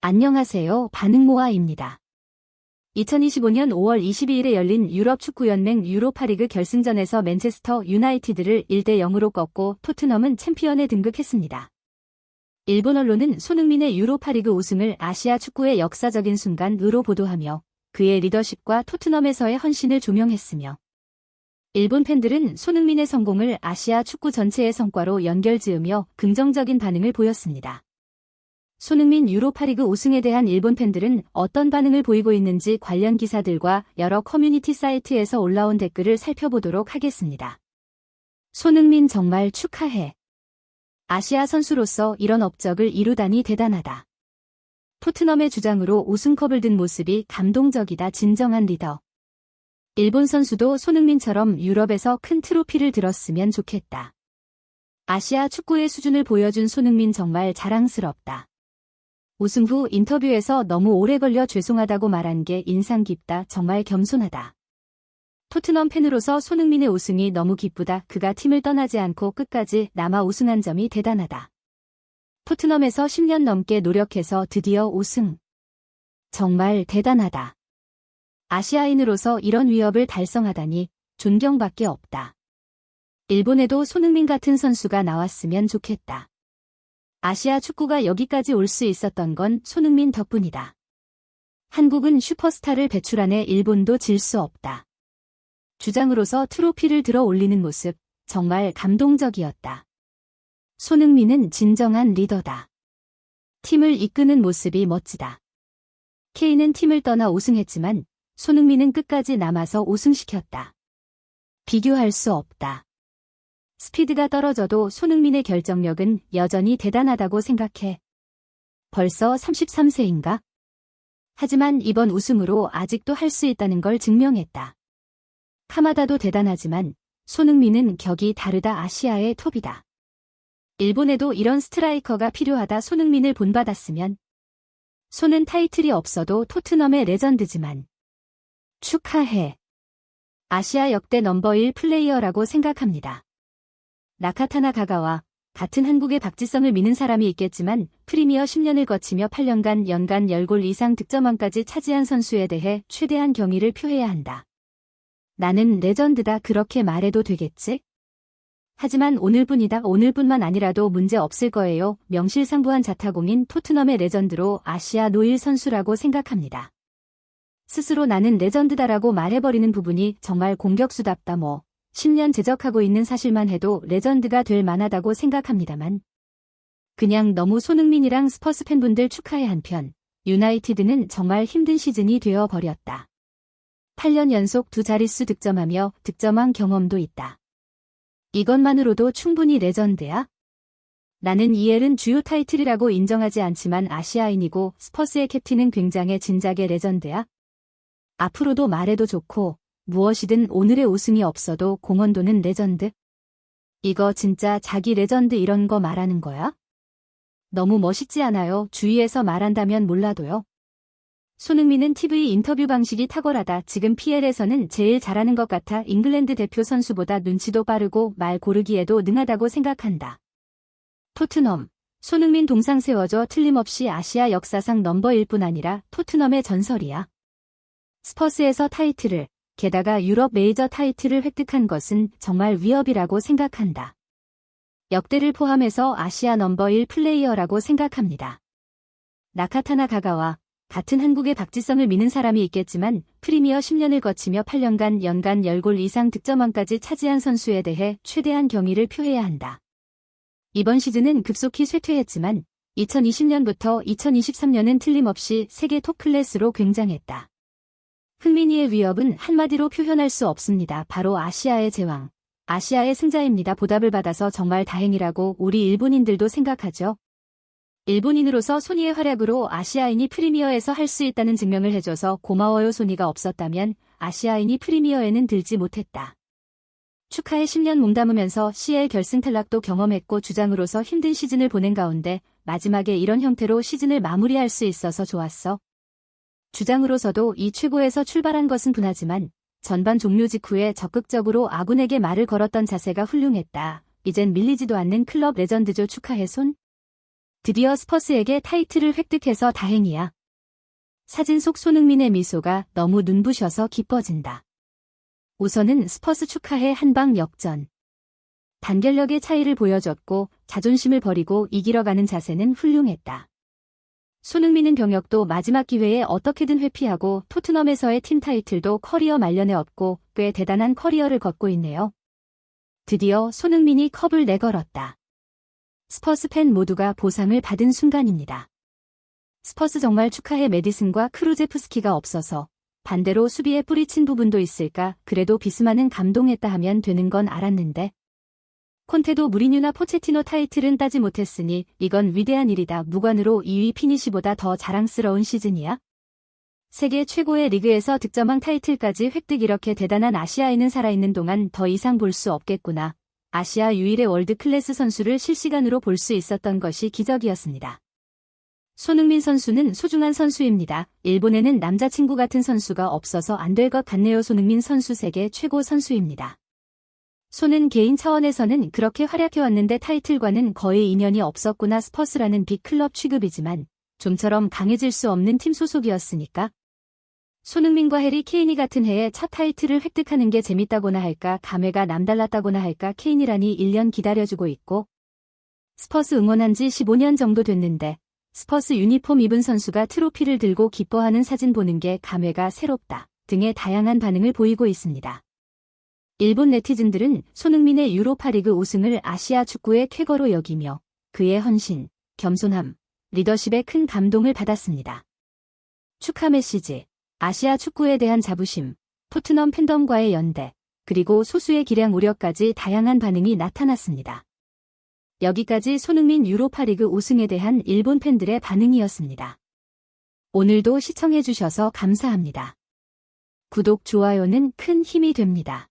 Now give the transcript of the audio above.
안녕하세요. 반응모아입니다. 2025년 5월 22일에 열린 유럽 축구연맹 유로파리그 결승전에서 맨체스터 유나이티드를 1대0으로 꺾고 토트넘은 챔피언에 등극했습니다. 일본 언론은 손흥민의 유로파리그 우승을 아시아 축구의 역사적인 순간으로 보도하며 그의 리더십과 토트넘에서의 헌신을 조명했으며, 일본 팬들은 손흥민의 성공을 아시아 축구 전체의 성과로 연결지으며 긍정적인 반응을 보였습니다. 손흥민 유로파리그 우승에 대한 일본 팬들은 어떤 반응을 보이고 있는지 관련 기사들과 여러 커뮤니티 사이트에서 올라온 댓글을 살펴보도록 하겠습니다. 손흥민 정말 축하해. 아시아 선수로서 이런 업적을 이루다니 대단하다. 토트넘의 주장으로 우승컵을 든 모습이 감동적이다. 진정한 리더. 일본 선수도 손흥민처럼 유럽에서 큰 트로피를 들었으면 좋겠다. 아시아 축구의 수준을 보여준 손흥민 정말 자랑스럽다. 우승 후 인터뷰에서 너무 오래 걸려 죄송하다고 말한 게 인상 깊다. 정말 겸손하다. 토트넘 팬으로서 손흥민의 우승이 너무 기쁘다. 그가 팀을 떠나지 않고 끝까지 남아 우승한 점이 대단하다. 토트넘에서 10년 넘게 노력해서 드디어 우승. 정말 대단하다. 아시아인으로서 이런 위협을 달성하다니 존경밖에 없다. 일본에도 손흥민 같은 선수가 나왔으면 좋겠다. 아시아 축구가 여기까지 올 수 있었던 건 손흥민 덕분이다. 한국은 슈퍼스타를 배출하네 일본도 질 수 없다. 주장으로서 트로피를 들어 올리는 모습 정말 감동적이었다. 손흥민은 진정한 리더다. 팀을 이끄는 모습이 멋지다. 케인은 팀을 떠나 우승했지만 손흥민은 끝까지 남아서 우승시켰다. 비교할 수 없다. 스피드가 떨어져도 손흥민의 결정력은 여전히 대단하다고 생각해. 벌써 33세인가? 하지만 이번 우승으로 아직도 할 수 있다는 걸 증명했다. 카마다도 대단하지만 손흥민은 격이 다르다. 아시아의 톱이다. 일본에도 이런 스트라이커가 필요하다. 손흥민을 본받았으면. 손은 타이틀이 없어도 토트넘의 레전드지만. 축하해. 아시아 역대 넘버 1 플레이어라고 생각합니다. 나카타나 가가와 같은 한국의 박지성을 미는 사람이 있겠지만 프리미어 10년을 거치며 8년간 연간 10골 이상 득점왕까지 차지한 선수에 대해 최대한 경의를 표해야 한다. 나는 레전드다 그렇게 말해도 되겠지? 하지만 오늘뿐이다. 오늘뿐만 아니라도 문제 없을 거예요. 명실상부한 자타공인 토트넘의 레전드로 아시아 노일 선수라고 생각합니다. 스스로 나는 레전드다라고 말해버리는 부분이 정말 공격수답다. 10년 제적하고 있는 사실만 해도 레전드가 될 만하다고 생각합니다만, 그냥 너무 손흥민이랑 스퍼스 팬분들 축하해 한편 유나이티드는 정말 힘든 시즌이 되어버렸다. 8년 연속 두 자릿수 득점하며 득점왕 경험도 있다. 이것만으로도 충분히 레전드야? 나는 이엘은 주요 타이틀이라고 인정하지 않지만 아시아인이고 스퍼스의 캡틴은 굉장히 진작의 레전드야? 앞으로도 말해도 좋고 무엇이든 오늘의 우승이 없어도 공헌도는 레전드? 이거 진짜 자기 레전드 이런 거 말하는 거야? 너무 멋있지 않아요? 주위에서 말한다면 몰라도요. 손흥민은 TV 인터뷰 방식이 탁월하다. 지금 PL에서는 제일 잘하는 것 같아. 잉글랜드 대표 선수보다 눈치도 빠르고 말 고르기에도 능하다고 생각한다. 토트넘. 손흥민 동상 세워줘. 틀림없이 아시아 역사상 넘버 1뿐 아니라 토트넘의 전설이야. 스퍼스에서 타이틀을, 게다가 유럽 메이저 타이틀을 획득한 것은 정말 위협이라고 생각한다. 역대를 포함해서 아시아 넘버 1 플레이어라고 생각합니다. 나카타나 가가와 같은 한국의 박지성을 미는 사람이 있겠지만 프리미어 10년을 거치며 8년간 연간 10골 이상 득점왕까지 차지한 선수에 대해 최대한 경의를 표해야 한다. 이번 시즌은 급속히 쇠퇴했지만 2020년부터 2023년은 틀림없이 세계 톱 클래스로 굉장했다. 흥민이의 위협은 한마디로 표현할 수 없습니다. 바로 아시아의 제왕, 아시아의 승자입니다. 보답을 받아서 정말 다행이라고 우리 일본인들도 생각하죠. 일본인으로서 소니의 활약으로 아시아인이 프리미어에서 할 수 있다는 증명을 해줘서 고마워요. 소니가 없었다면 아시아인이 프리미어에는 들지 못했다. 축하해. 10년 몸담으면서 CL 결승 탈락도 경험했고 주장으로서 힘든 시즌을 보낸 가운데 마지막에 이런 형태로 시즌을 마무리할 수 있어서 좋았어. 주장으로서도 이 최고에서 출발한 것은 분하지만 전반 종료 직후에 적극적으로 아군에게 말을 걸었던 자세가 훌륭했다. 이젠 밀리지도 않는 클럽 레전드죠. 축하해. 손. 드디어 스퍼스에게 타이틀을 획득해서 다행이야. 사진 속 손흥민의 미소가 너무 눈부셔서 기뻐진다. 우선은 스퍼스 축하해 한방 역전. 단결력의 차이를 보여줬고 자존심을 버리고 이기러 가는 자세는 훌륭했다. 손흥민은 병역도 마지막 기회에 어떻게든 회피하고 토트넘에서의 팀 타이틀도 커리어 말년에 얻고 꽤 대단한 커리어를 걷고 있네요. 드디어 손흥민이 컵을 내걸었다. 스퍼스 팬 모두가 보상을 받은 순간입니다. 스퍼스 정말 축하해. 메디슨과 크루제프스키가 없어서 반대로 수비에 뿌리친 부분도 있을까. 그래도 비스마는 감동했다 하면 되는 건 알았는데. 콘테도 무리뉴나 포체티노 타이틀은 따지 못했으니 이건 위대한 일이다. 무관으로 2위 피니시보다 더 자랑스러운 시즌이야? 세계 최고의 리그에서 득점왕 타이틀까지 획득. 이렇게 대단한 아시아인은 살아있는 동안 더 이상 볼 수 없겠구나. 아시아 유일의 월드 클래스 선수를 실시간으로 볼 수 있었던 것이 기적이었습니다. 손흥민 선수는 소중한 선수입니다. 일본에는 남자친구 같은 선수가 없어서 안 될 것 같네요. 손흥민 선수 세계 최고 선수입니다. 손은 개인 차원에서는 그렇게 활약해왔는데 타이틀과는 거의 인연이 없었구나. 스퍼스라는 빅클럽 취급이지만 좀처럼 강해질 수 없는 팀 소속이었으니까. 손흥민과 해리 케인이 같은 해에 첫 타이틀을 획득하는 게 재밌다고나 할까. 감회가 남달랐다고나 할까. 케인이라니 1년 기다려주고 있고. 스퍼스 응원한 지 15년 정도 됐는데 스퍼스 유니폼 입은 선수가 트로피를 들고 기뻐하는 사진 보는 게 감회가 새롭다 등의 다양한 반응을 보이고 있습니다. 일본 네티즌들은 손흥민의 유로파리그 우승을 아시아 축구의 쾌거로 여기며 그의 헌신, 겸손함, 리더십에 큰 감동을 받았습니다. 축하 메시지, 아시아 축구에 대한 자부심, 토트넘 팬덤과의 연대, 그리고 소수의 기량 우려까지 다양한 반응이 나타났습니다. 여기까지 손흥민 유로파리그 우승에 대한 일본 팬들의 반응이었습니다. 오늘도 시청해주셔서 감사합니다. 구독, 좋아요는 큰 힘이 됩니다.